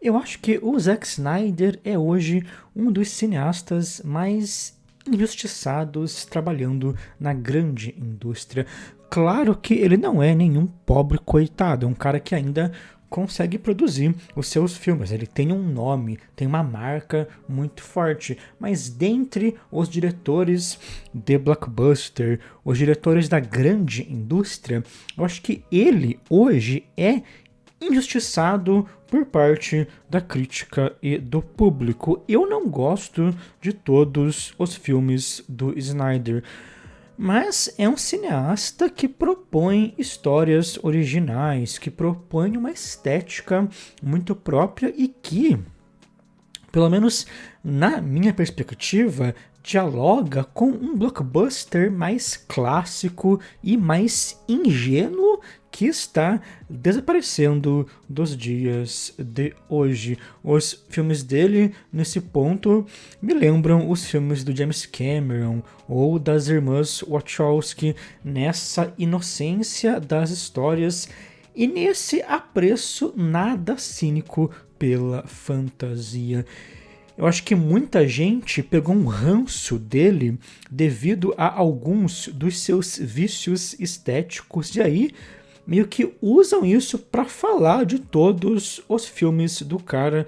Eu acho que o Zack Snyder é hoje um dos cineastas mais injustiçados trabalhando na grande indústria. Claro que ele não é nenhum pobre coitado, é um cara que ainda consegue produzir os seus filmes. Ele tem um nome, tem uma marca muito forte, mas dentre os diretores de blockbuster, os diretores da grande indústria, eu acho que ele hoje é injustiçado por parte da crítica e do público. Eu não gosto de todos os filmes do Snyder, mas é um cineasta que propõe histórias originais, que propõe uma estética muito própria e que, pelo menos na minha perspectiva, dialoga com um blockbuster mais clássico e mais ingênuo que está desaparecendo dos dias de hoje. Os filmes dele, nesse ponto, me lembram os filmes do James Cameron ou das irmãs Wachowski, nessa inocência das histórias e nesse apreço nada cínico pela fantasia. Eu acho que muita gente pegou um ranço dele devido a alguns dos seus vícios estéticos, e aí meio que usam isso para falar de todos os filmes do cara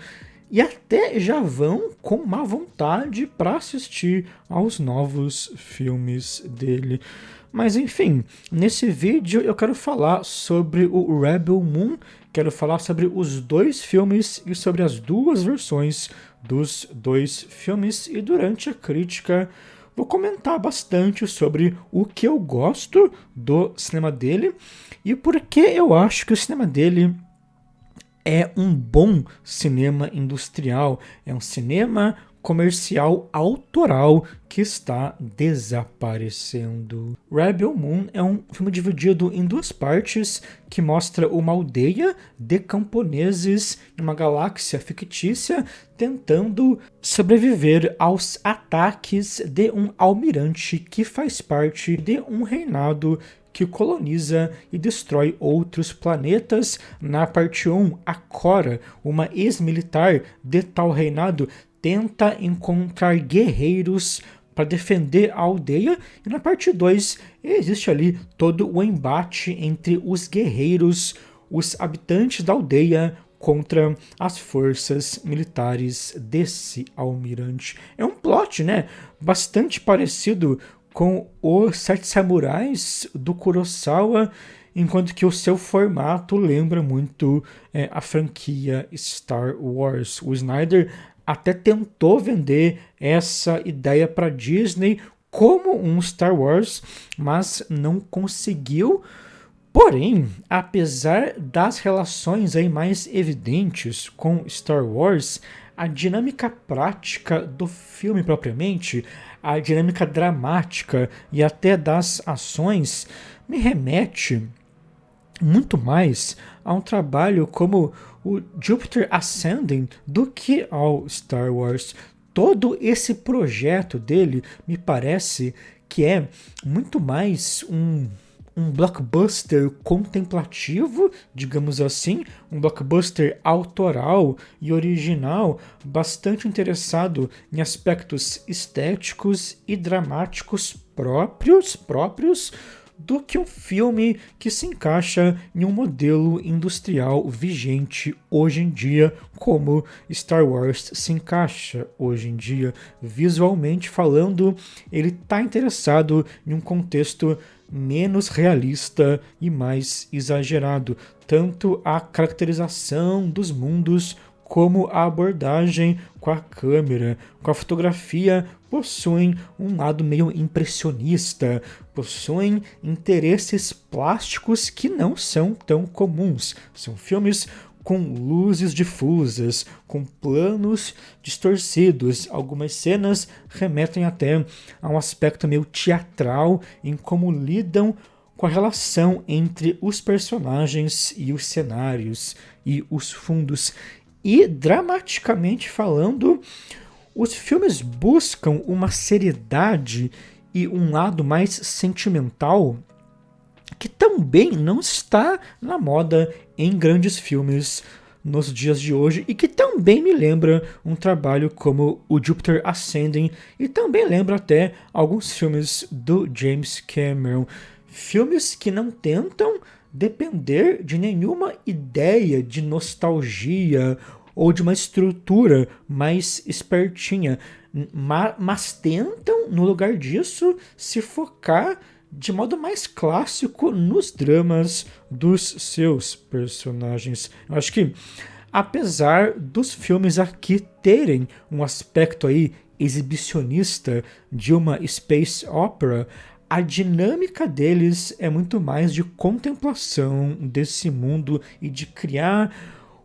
e até já vão com má vontade para assistir aos novos filmes dele. Mas enfim, nesse vídeo eu quero falar sobre o Rebel Moon, quero falar sobre os dois filmes e sobre as duas versões dos dois filmes, e durante a crítica vou comentar bastante sobre o que eu gosto do cinema dele e por que eu acho que o cinema dele é um bom cinema industrial, é um cinema comercial autoral que está desaparecendo. Rebel Moon é um filme dividido em duas partes que mostra uma aldeia de camponeses em uma galáxia fictícia tentando sobreviver aos ataques de um almirante que faz parte de um reinado que coloniza e destrói outros planetas. Na parte 1, a Cora, uma ex-militar de tal reinado, tenta encontrar guerreiros para defender a aldeia, e na parte 2 existe ali todo o embate entre os guerreiros, os habitantes da aldeia, contra as forças militares desse almirante. É um plot, né, bastante parecido com os Sete Samurais do Kurosawa, enquanto que o seu formato lembra muito a franquia Star Wars. O Snyder até tentou vender essa ideia para Disney como um Star Wars, mas não conseguiu. Porém, apesar das relações aí mais evidentes com Star Wars, a dinâmica prática do filme propriamente, a dinâmica dramática e até das ações me remete muito mais a um trabalho como o Jupiter Ascending do que ao Star Wars. Todo esse projeto dele me parece que é muito mais um blockbuster contemplativo, digamos assim, um blockbuster autoral e original, bastante interessado em aspectos estéticos e dramáticos próprios do que um filme que se encaixa em um modelo industrial vigente hoje em dia, como Star Wars se encaixa hoje em dia. Visualmente falando, ele está interessado em um contexto menos realista e mais exagerado. Tanto a caracterização dos mundos como a abordagem com a câmera, com a fotografia, possuem um lado meio impressionista, possuem interesses plásticos que não são tão comuns. São filmes com luzes difusas, com planos distorcidos. Algumas cenas remetem até a um aspecto meio teatral em como lidam com a relação entre os personagens e os cenários e os fundos. E, dramaticamente falando, os filmes buscam uma seriedade e um lado mais sentimental que também não está na moda em grandes filmes nos dias de hoje e que também me lembra um trabalho como o Jupiter Ascending e também lembra até alguns filmes do James Cameron. Filmes que não tentam depender de nenhuma ideia de nostalgia ou de uma estrutura mais espertinha, mas tentam, no lugar disso, se focar de modo mais clássico nos dramas dos seus personagens. Eu acho que, apesar dos filmes aqui terem um aspecto aí exibicionista de uma space opera, a dinâmica deles é muito mais de contemplação desse mundo e de criar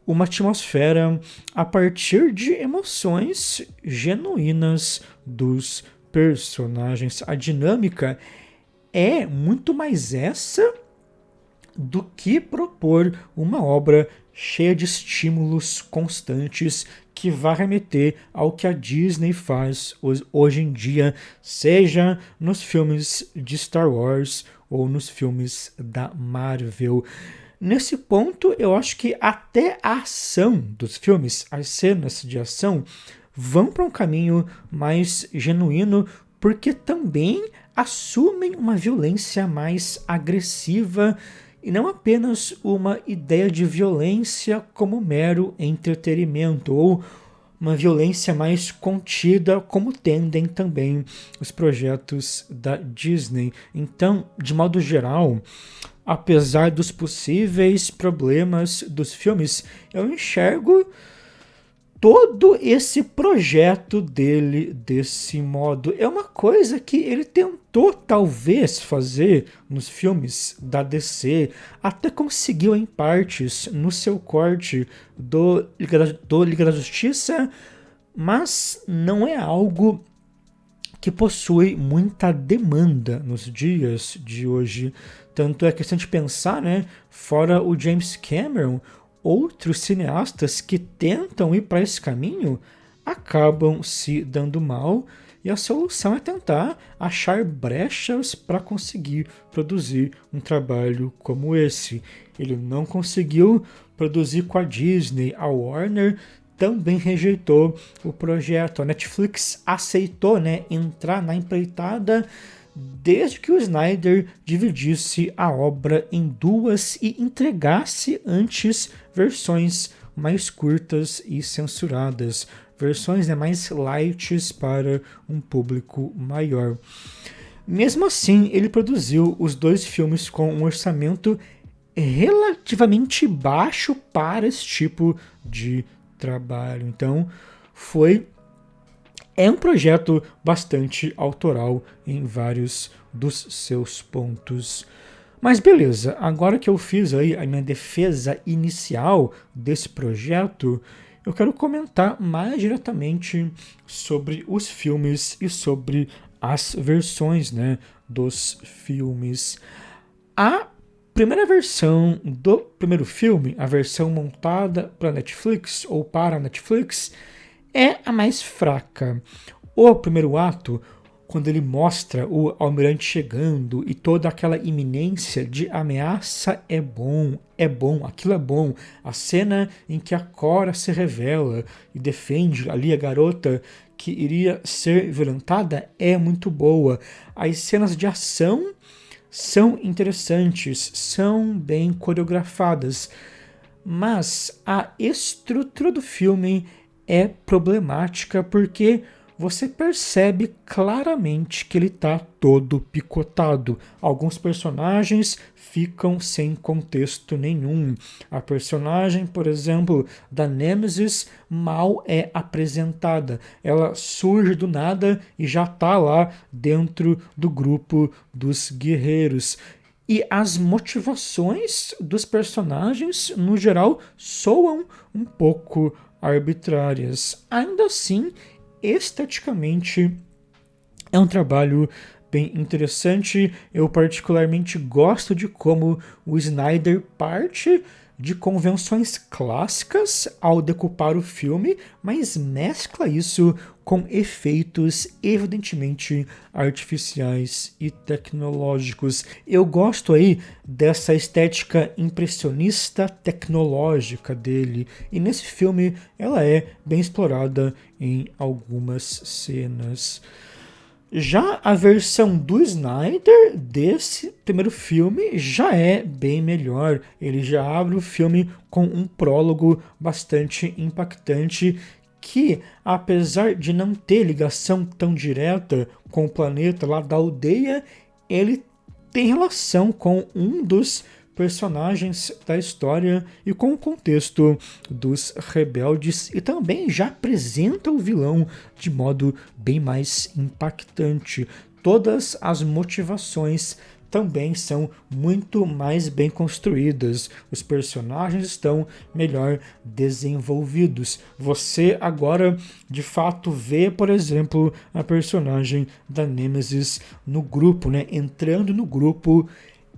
uma atmosfera a partir de emoções genuínas dos personagens. A dinâmica é muito mais essa do que propor uma obra cheia de estímulos constantes que vai remeter ao que a Disney faz hoje em dia, seja nos filmes de Star Wars ou nos filmes da Marvel. Nesse ponto, eu acho que até a ação dos filmes, as cenas de ação, vão para um caminho mais genuíno, porque também assumem uma violência mais agressiva e não apenas uma ideia de violência como mero entretenimento ou uma violência mais contida, como tendem também os projetos da Disney. Então, de modo geral, apesar dos possíveis problemas dos filmes, eu enxergo todo esse projeto dele desse modo. É uma coisa que ele tentou talvez fazer nos filmes da DC, até conseguiu em partes no seu corte do Liga da Justiça, mas não é algo que possui muita demanda nos dias de hoje. Tanto é questão de pensar, né? Fora o James Cameron, outros cineastas que tentam ir para esse caminho acabam se dando mal, e a solução é tentar achar brechas para conseguir produzir um trabalho como esse. Ele não conseguiu produzir com a Disney, a Warner também rejeitou o projeto. A Netflix aceitou, né, entrar na empreitada desde que o Snyder dividisse a obra em duas e entregasse antes versões mais curtas e censuradas, versões, né, mais light para um público maior. Mesmo assim, ele produziu os dois filmes com um orçamento relativamente baixo para esse tipo de trabalho. Então, é um projeto bastante autoral em vários dos seus pontos. Mas beleza, agora que eu fiz aí a minha defesa inicial desse projeto, eu quero comentar mais diretamente sobre os filmes e sobre as versões, né, dos filmes. A primeira versão do primeiro filme, a versão montada para Netflix ou para a Netflix, é a mais fraca. O primeiro ato, quando ele mostra o almirante chegando e toda aquela iminência de ameaça, é bom, aquilo é bom. A cena em que a Cora se revela e defende ali a garota que iria ser violentada é muito boa. As cenas de ação são interessantes, são bem coreografadas, mas a estrutura do filme é problemática porque você percebe claramente que ele está todo picotado. Alguns personagens ficam sem contexto nenhum. A personagem, por exemplo, da Nemesis mal é apresentada. Ela surge do nada e já está lá dentro do grupo dos guerreiros. E as motivações dos personagens, no geral, soam um pouco arbitrárias. Ainda assim, esteticamente é um trabalho bem interessante. Eu particularmente gosto de como o Snyder parte de convenções clássicas ao decupar o filme, mas mescla isso com efeitos evidentemente artificiais e tecnológicos. Eu gosto aí dessa estética impressionista tecnológica dele, e nesse filme ela é bem explorada em algumas cenas. Já a versão do Snyder desse primeiro filme já é bem melhor. Ele já abre o filme com um prólogo bastante impactante que, apesar de não ter ligação tão direta com o planeta lá da aldeia, ele tem relação com um dos personagens da história e com o contexto dos rebeldes, e também já apresenta o vilão de modo bem mais impactante. Todas as motivações também são muito mais bem construídas. Os personagens estão melhor desenvolvidos. Você agora, de fato, vê, por exemplo, a personagem da Nemesis no grupo, né? Entrando no grupo.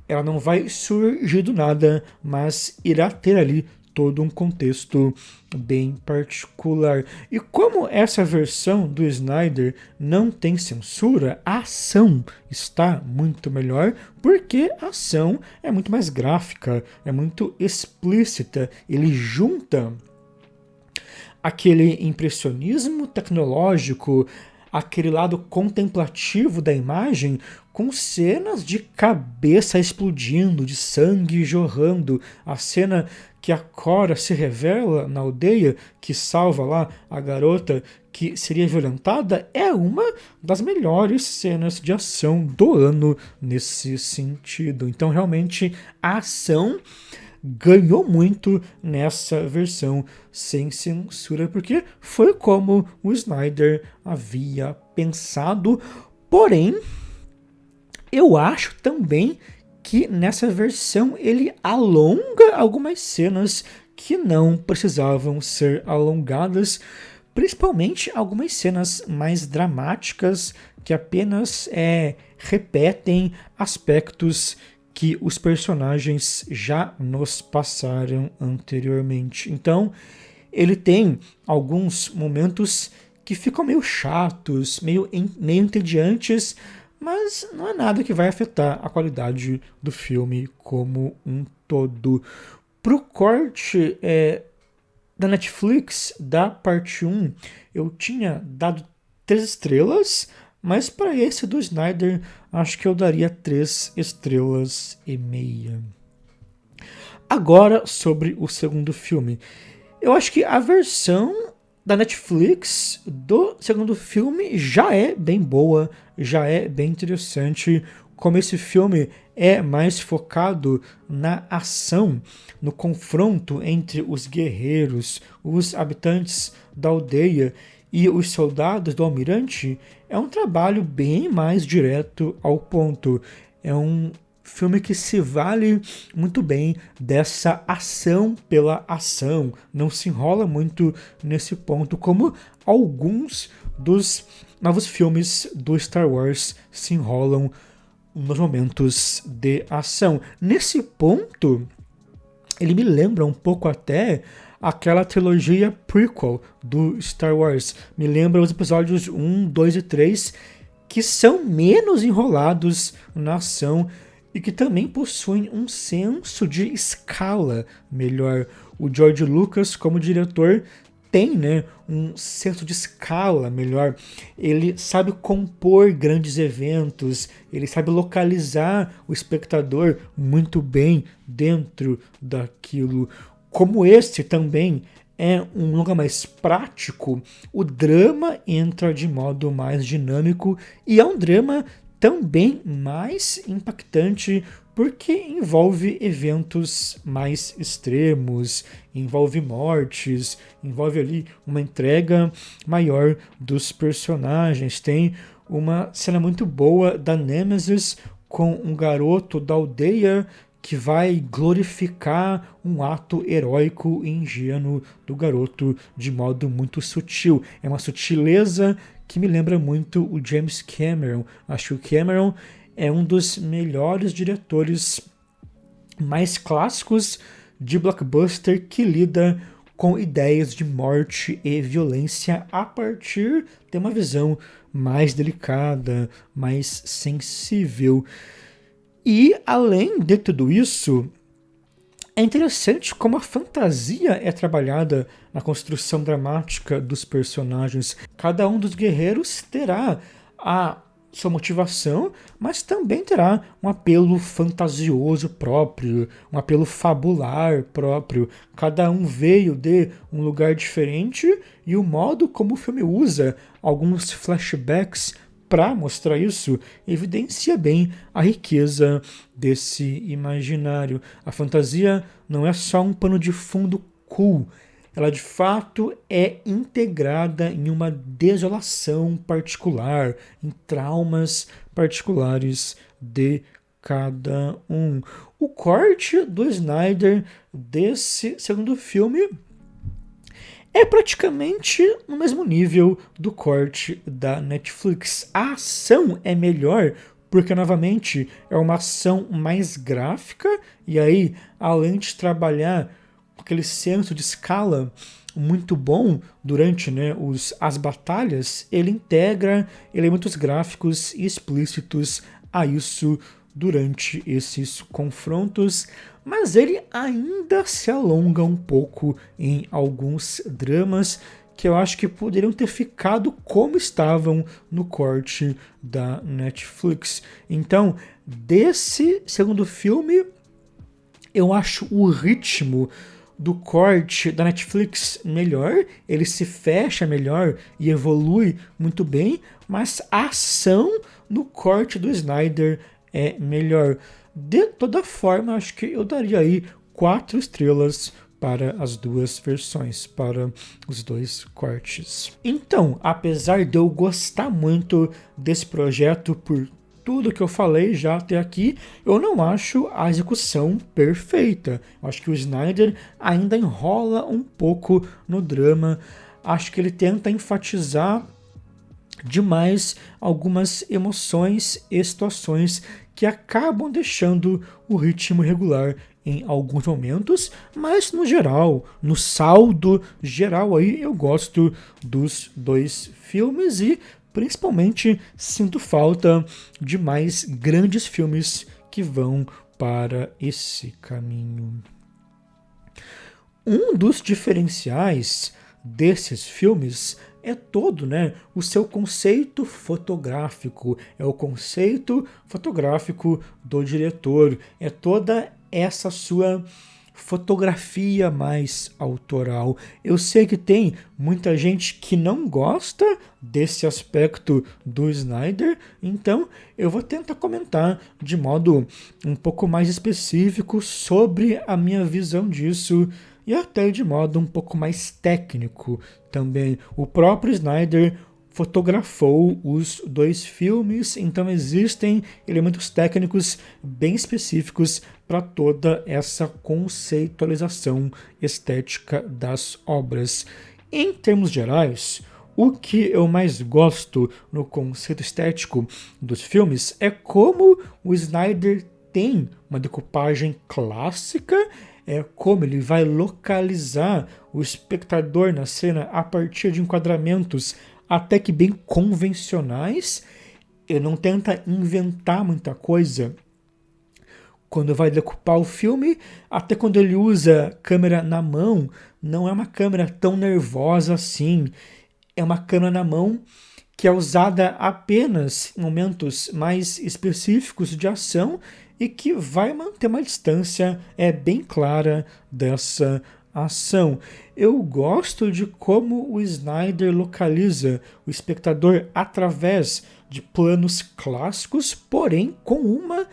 Ela não vai surgir do nada, mas irá ter ali todo um contexto bem particular. E como essa versão do Snyder não tem censura, a ação está muito melhor, porque a ação é muito mais gráfica, é muito explícita. Ele junta aquele impressionismo tecnológico, aquele lado contemplativo da imagem, com cenas de cabeça explodindo, de sangue jorrando. A cena que a Cora se revela na aldeia, que salva lá a garota que seria violentada, é uma das melhores cenas de ação do ano nesse sentido. Então, realmente, a ação ganhou muito nessa versão sem censura, porque foi como o Snyder havia pensado. Porém, eu acho também que nessa versão ele alonga algumas cenas que não precisavam ser alongadas, principalmente algumas cenas mais dramáticas que apenas repetem aspectos que os personagens já nos passaram anteriormente. Então, ele tem alguns momentos que ficam meio chatos, meio entediantes, mas não é nada que vai afetar a qualidade do filme como um todo. Pro corte da Netflix, da parte 1, eu tinha dado 3 estrelas, mas para esse do Snyder, acho que eu daria 3 estrelas e meia. Agora, sobre o segundo filme. Eu acho que a versão da Netflix do segundo filme já é bem boa, já é bem interessante. Como esse filme é mais focado na ação, no confronto entre os guerreiros, os habitantes da aldeia e os soldados do almirante, é um trabalho bem mais direto ao ponto. É um filme que se vale muito bem dessa ação pela ação, não se enrola muito nesse ponto, como alguns dos novos filmes do Star Wars se enrolam nos momentos de ação. Nesse ponto, ele me lembra um pouco até aquela trilogia prequel do Star Wars. Me lembra os episódios 1, 2 e 3, que são menos enrolados na ação e que também possuem um senso de escala melhor. O George Lucas, como diretor, tem, né, um senso de escala melhor. Ele sabe compor grandes eventos, ele sabe localizar o espectador muito bem dentro daquilo. Como esse também é um longa mais prático, o drama entra de modo mais dinâmico e é um drama também mais impactante porque envolve eventos mais extremos, envolve mortes, envolve ali uma entrega maior dos personagens. Tem uma cena muito boa da Nemesis com um garoto da aldeia que vai glorificar um ato heróico e ingênuo do garoto de modo muito sutil. É uma sutileza que me lembra muito o James Cameron. Acho que o Cameron é um dos melhores diretores mais clássicos de blockbuster que lida com ideias de morte e violência a partir de uma visão mais delicada, mais sensível. E, além de tudo isso, é interessante como a fantasia é trabalhada na construção dramática dos personagens. Cada um dos guerreiros terá a sua motivação, mas também terá um apelo fantasioso próprio, um apelo fabular próprio. Cada um veio de um lugar diferente e o modo como o filme usa alguns flashbacks para mostrar isso evidencia bem a riqueza desse imaginário. A fantasia não é só um pano de fundo cool, ela de fato é integrada em uma desolação particular, em traumas particulares de cada um. O corte do Snyder desse segundo filme é praticamente no mesmo nível do corte da Netflix. A ação é melhor porque, novamente, é uma ação mais gráfica e aí, além de trabalhar aquele senso de escala muito bom durante, né, as batalhas, ele integra elementos gráficos explícitos a isso durante esses confrontos, mas ele ainda se alonga um pouco em alguns dramas que eu acho que poderiam ter ficado como estavam no corte da Netflix. Então, desse segundo filme, eu acho o ritmo do corte da Netflix melhor, ele se fecha melhor e evolui muito bem, mas a ação no corte do Snyder é melhor. De toda forma, acho que eu daria aí 4 estrelas para as duas versões, para os dois cortes. Então, apesar de eu gostar muito desse projeto por tudo que eu falei já até aqui, eu não acho a execução perfeita. Eu acho que o Snyder ainda enrola um pouco no drama. Acho que ele tenta enfatizar demais algumas emoções e situações que acabam deixando o ritmo regular em alguns momentos, mas no geral, no saldo geral aí, eu gosto dos dois filmes e principalmente sinto falta de mais grandes filmes que vão para esse caminho. Um dos diferenciais desses filmes é todo, né, o seu conceito fotográfico, é o conceito fotográfico do diretor, é toda essa sua fotografia mais autoral. Eu sei que tem muita gente que não gosta desse aspecto do Snyder, então eu vou tentar comentar de modo um pouco mais específico sobre a minha visão disso e até de modo um pouco mais técnico também. O próprio Snyder fotografou os dois filmes, então existem elementos técnicos bem específicos para toda essa conceitualização estética das obras. Em termos gerais, o que eu mais gosto no conceito estético dos filmes é como o Snyder tem uma decupagem clássica, é como ele vai localizar o espectador na cena a partir de enquadramentos até que bem convencionais. Ele não tenta inventar muita coisa quando vai decupar o filme, até quando ele usa câmera na mão, não é uma câmera tão nervosa assim, é uma câmera na mão que é usada apenas em momentos mais específicos de ação e que vai manter uma distância bem clara dessa ação. Eu gosto de como o Snyder localiza o espectador através de planos clássicos, porém com uma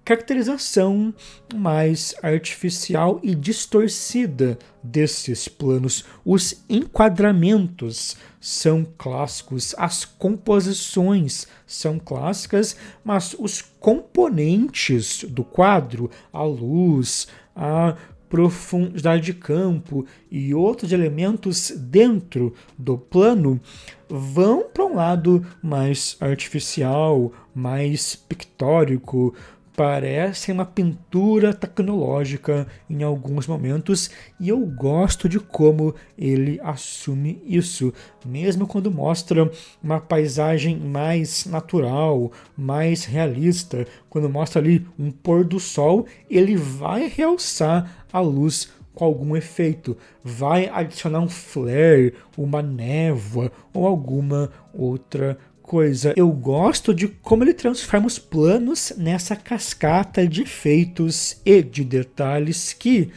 caracterização mais artificial e distorcida desses planos. Os enquadramentos são clássicos, as composições são clássicas, mas os componentes do quadro, a luz, a profundidade de campo e outros elementos dentro do plano vão para um lado mais artificial, mais pictórico, parece uma pintura tecnológica em alguns momentos, e eu gosto de como ele assume isso, mesmo quando mostra uma paisagem mais natural, mais realista, quando mostra ali um pôr do sol, ele vai realçar a luz com algum efeito, vai adicionar um flare, uma névoa ou alguma outra coisa. Eu gosto de como ele transforma os planos nessa cascata de efeitos e de detalhes que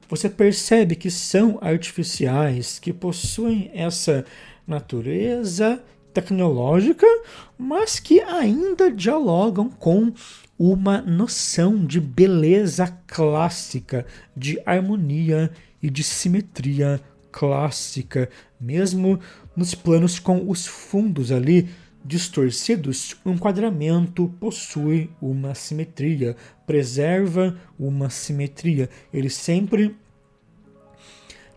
você percebe que são artificiais, que possuem essa natureza tecnológica, mas que ainda dialogam com uma noção de beleza clássica, de harmonia e de simetria clássica, mesmo nos planos com os fundos ali distorcidos, o enquadramento possui uma simetria, preserva uma simetria. Ele sempre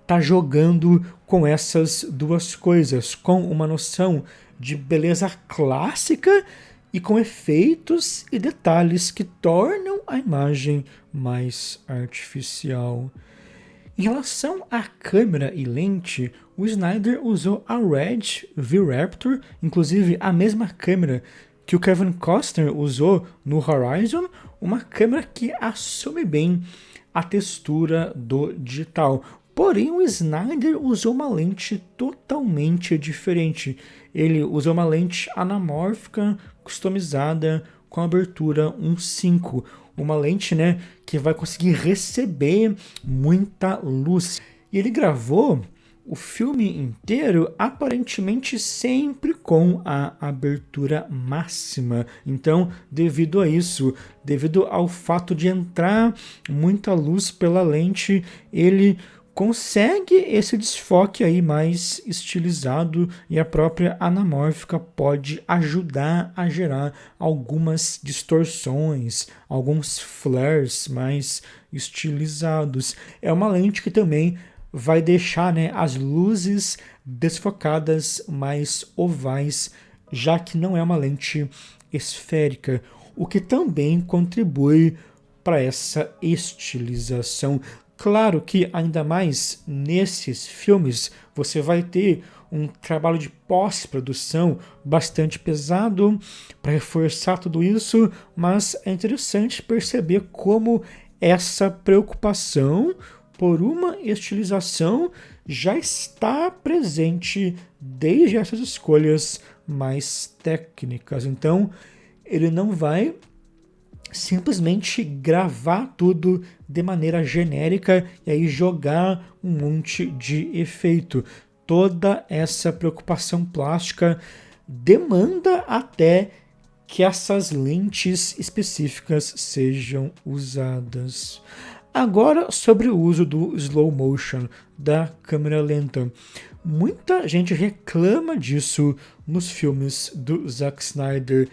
está jogando com essas duas coisas, com uma noção de beleza clássica e com efeitos e detalhes que tornam a imagem mais artificial. Em relação à câmera e lente, o Snyder usou a Red V-Raptor, inclusive a mesma câmera que o Kevin Costner usou no Horizon, uma câmera que assume bem a textura do digital. Porém, o Snyder usou uma lente totalmente diferente. Ele usou uma lente anamórfica customizada com abertura 1.5. Uma lente, né, que vai conseguir receber muita luz. E ele gravou o filme inteiro aparentemente sempre com a abertura máxima. Então, devido a isso, devido ao fato de entrar muita luz pela lente, ele consegue esse desfoque aí mais estilizado, e a própria anamórfica pode ajudar a gerar algumas distorções, alguns flares mais estilizados. É uma lente que também vai deixar, né, as luzes desfocadas mais ovais, já que não é uma lente esférica, o que também contribui para essa estilização. Claro que ainda mais nesses filmes você vai ter um trabalho de pós-produção bastante pesado para reforçar tudo isso, mas é interessante perceber como essa preocupação por uma estilização já está presente desde essas escolhas mais técnicas. Então, ele não vai simplesmente gravar tudo de maneira genérica e aí jogar um monte de efeito. Toda essa preocupação plástica demanda até que essas lentes específicas sejam usadas. Agora, sobre o uso do slow motion, da câmera lenta. Muita gente reclama disso nos filmes do Zack Snyder.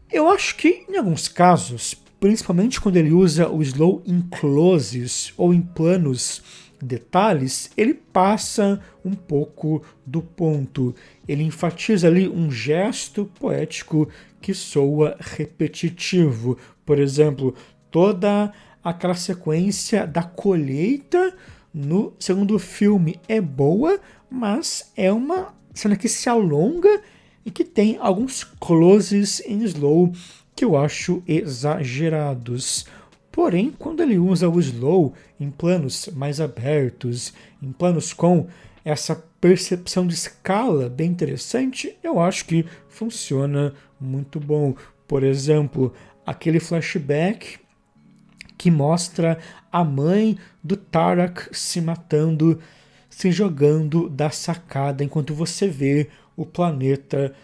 Eu acho que, em alguns casos, principalmente quando ele usa o slow em closes ou em planos detalhes, ele passa um pouco do ponto. Ele enfatiza ali um gesto poético que soa repetitivo. Por exemplo, toda aquela sequência da colheita no segundo filme é boa, mas é uma cena que se alonga e que tem alguns closes em slow que eu acho exagerados. Porém, quando ele usa o slow em planos mais abertos, em planos com essa percepção de escala bem interessante, eu acho que funciona muito bom. Por exemplo, aquele flashback que mostra a mãe do Tarak se matando, se jogando da sacada, enquanto você vê o planeta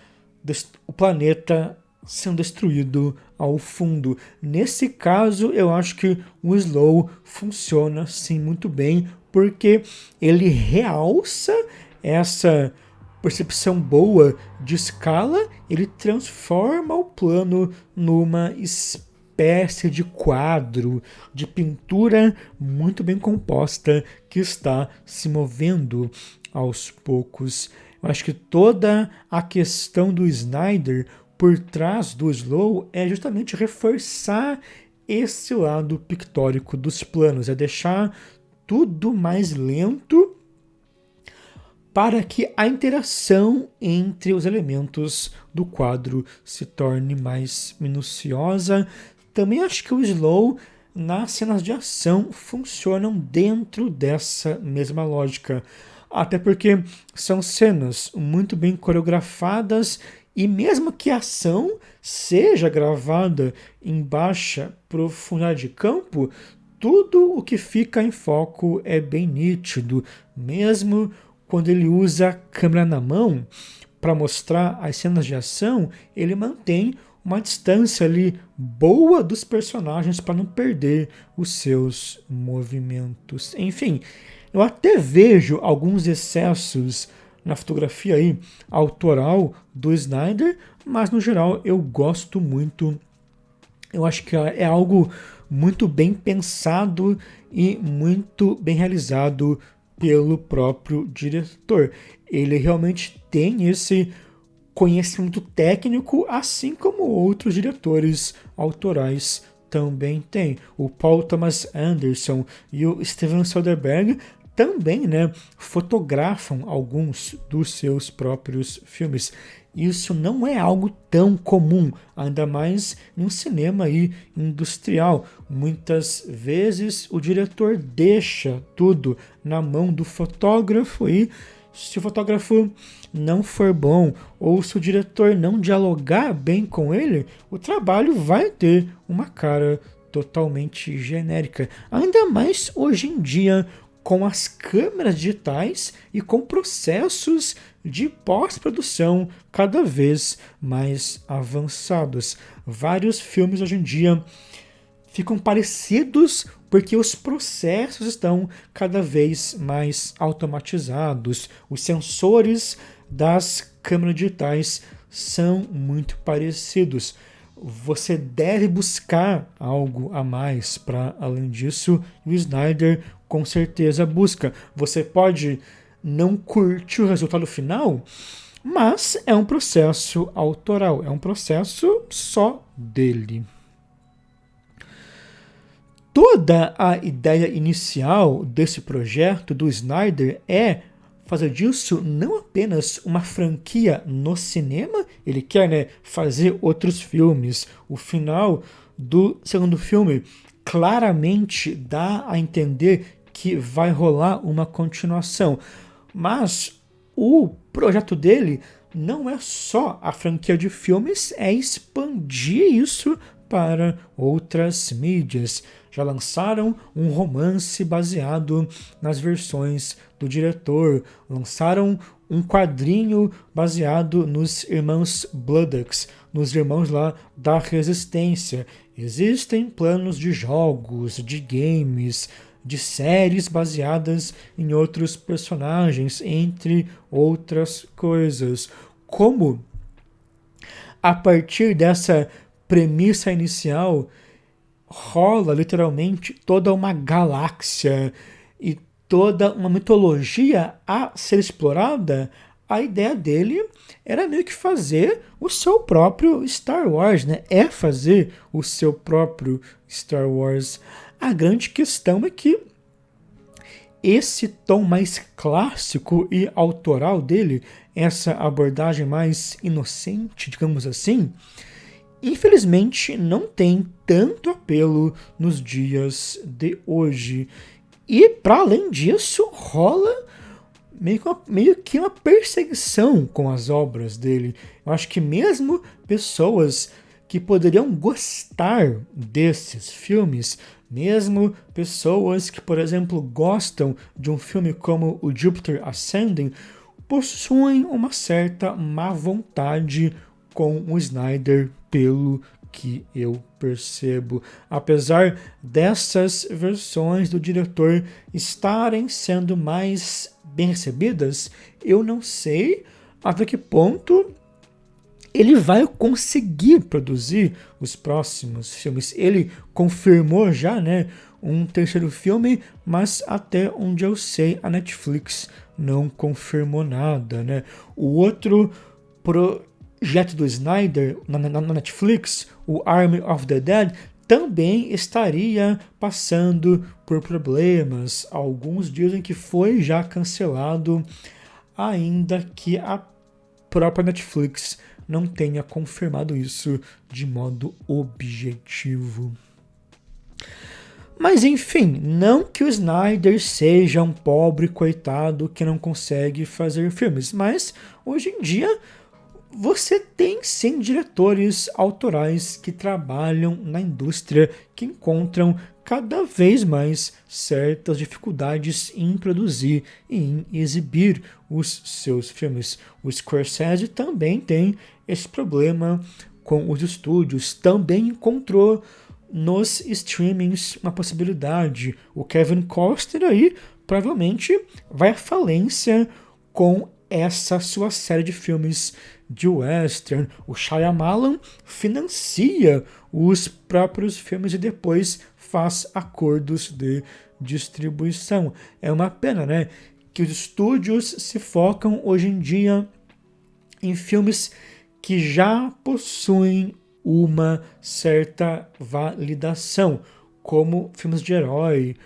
sendo destruído ao fundo. Nesse caso, eu acho que o slow funciona sim muito bem, porque ele realça essa percepção boa de escala, ele transforma o plano numa espécie de quadro, de pintura muito bem composta que está se movendo aos poucos. Eu acho que toda a questão do Snyder por trás do slow é justamente reforçar esse lado pictórico dos planos, é deixar tudo mais lento para que a interação entre os elementos do quadro se torne mais minuciosa. Também acho que o slow nas cenas de ação funcionam dentro dessa mesma lógica. Até porque são cenas muito bem coreografadas e mesmo que a ação seja gravada em baixa profundidade de campo, tudo o que fica em foco é bem nítido, mesmo quando ele usa a câmera na mão para mostrar as cenas de ação, ele mantém uma distância ali boa dos personagens para não perder os seus movimentos. Enfim, eu até vejo alguns excessos na fotografia aí autoral do Snyder, mas no geral eu gosto muito. Eu acho que é algo muito bem pensado e muito bem realizado pelo próprio diretor. Ele realmente tem esse conhecimento técnico, assim como outros diretores autorais também têm. O Paul Thomas Anderson e o Steven Soderbergh também, fotografam alguns dos seus próprios filmes. Isso não é algo tão comum, ainda mais em um cinema aí industrial. Muitas vezes o diretor deixa tudo na mão do fotógrafo e se o fotógrafo não for bom ou se o diretor não dialogar bem com ele, o trabalho vai ter uma cara totalmente genérica. Ainda mais hoje em dia, com as câmeras digitais e com processos de pós-produção cada vez mais avançados. Vários filmes hoje em dia ficam parecidos porque os processos estão cada vez mais automatizados. Os sensores das câmeras digitais são muito parecidos. Você deve buscar algo a mais para além disso. O Snyder com certeza busca. Você pode não curtir o resultado final, mas é um processo autoral, é um processo só dele. Toda a ideia inicial desse projeto do Snyder é fazer disso não apenas uma franquia no cinema, ele quer fazer outros filmes. O final do segundo filme claramente dá a entender que vai rolar uma continuação. Mas o projeto dele não é só a franquia de filmes, é expandir isso para outras mídias. Já lançaram um romance baseado nas versões do diretor, lançaram um quadrinho baseado nos irmãos Bloodux, nos irmãos lá da Resistência. Existem planos de jogos, de games, de séries baseadas em outros personagens, entre outras coisas. Como a partir dessa premissa inicial rola literalmente toda uma galáxia e toda uma mitologia a ser explorada, a ideia dele era meio que fazer o seu próprio Star Wars, É fazer o seu próprio Star Wars. A grande questão é que esse tom mais clássico e autoral dele, essa abordagem mais inocente, digamos assim, infelizmente não tem tanto apelo nos dias de hoje. E para além disso, rola meio que uma perseguição com as obras dele. Eu acho que mesmo pessoas que poderiam gostar desses filmes, mesmo pessoas que, por exemplo, gostam de um filme como o Jupiter Ascending, possuem uma certa má vontade com o Snyder, pelo que eu percebo. Apesar dessas versões do diretor estarem sendo mais bem recebidas, eu não sei até que ponto ele vai conseguir produzir os próximos filmes. Ele confirmou já, um terceiro filme, mas até onde eu sei, a Netflix não confirmou nada, O outro projeto do Snyder na Netflix, o Army of the Dead, também estaria passando por problemas. Alguns dizem que foi já cancelado, ainda que a própria Netflix não tenha confirmado isso de modo objetivo. Mas enfim, não que o Snyder seja um pobre coitado que não consegue fazer filmes, mas hoje em dia você tem sim diretores autorais que trabalham na indústria que encontram cada vez mais certas dificuldades em produzir e em exibir os seus filmes. O Scorsese também tem esse problema com os estúdios, também encontrou nos streamings uma possibilidade. O Kevin Costner aí provavelmente vai à falência com essa sua série de filmes de western. O Shyamalan financia os próprios filmes e depois faz acordos de distribuição. É uma pena, né? Que os estúdios se focam hoje em dia em filmes que já possuem uma certa validação, como filmes de herói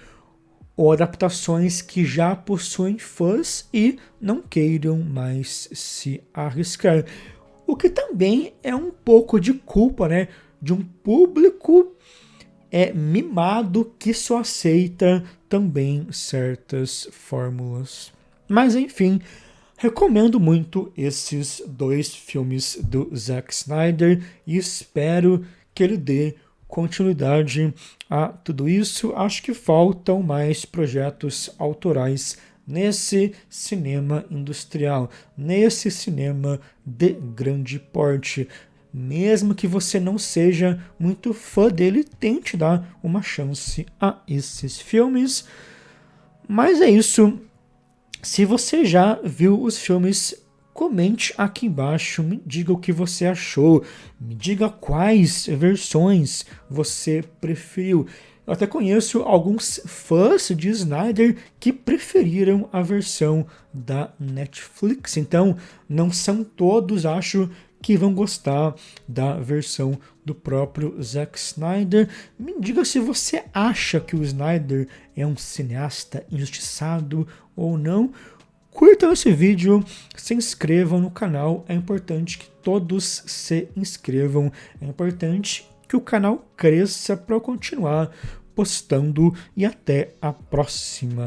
ou adaptações que já possuem fãs e não queiram mais se arriscar. O que também é um pouco de culpa, né, de um público mimado que só aceita também certas fórmulas. Mas enfim, recomendo muito esses 2 filmes do Zack Snyder e espero que ele dê continuidade a tudo isso. Acho que faltam mais projetos autorais nesse cinema industrial, nesse cinema de grande porte. Mesmo que você não seja muito fã dele, tente dar uma chance a esses filmes. Mas é isso. Se você já viu os filmes, comente aqui embaixo, me diga o que você achou, me diga quais versões você preferiu. Eu até conheço alguns fãs de Snyder que preferiram a versão da Netflix, então não são todos, acho, que vão gostar da versão do próprio Zack Snyder. Me diga se você acha que o Snyder é um cineasta injustiçado ou não. Curtam esse vídeo, se inscrevam no canal, é importante que todos se inscrevam, é importante que o canal cresça para eu continuar postando e até a próxima.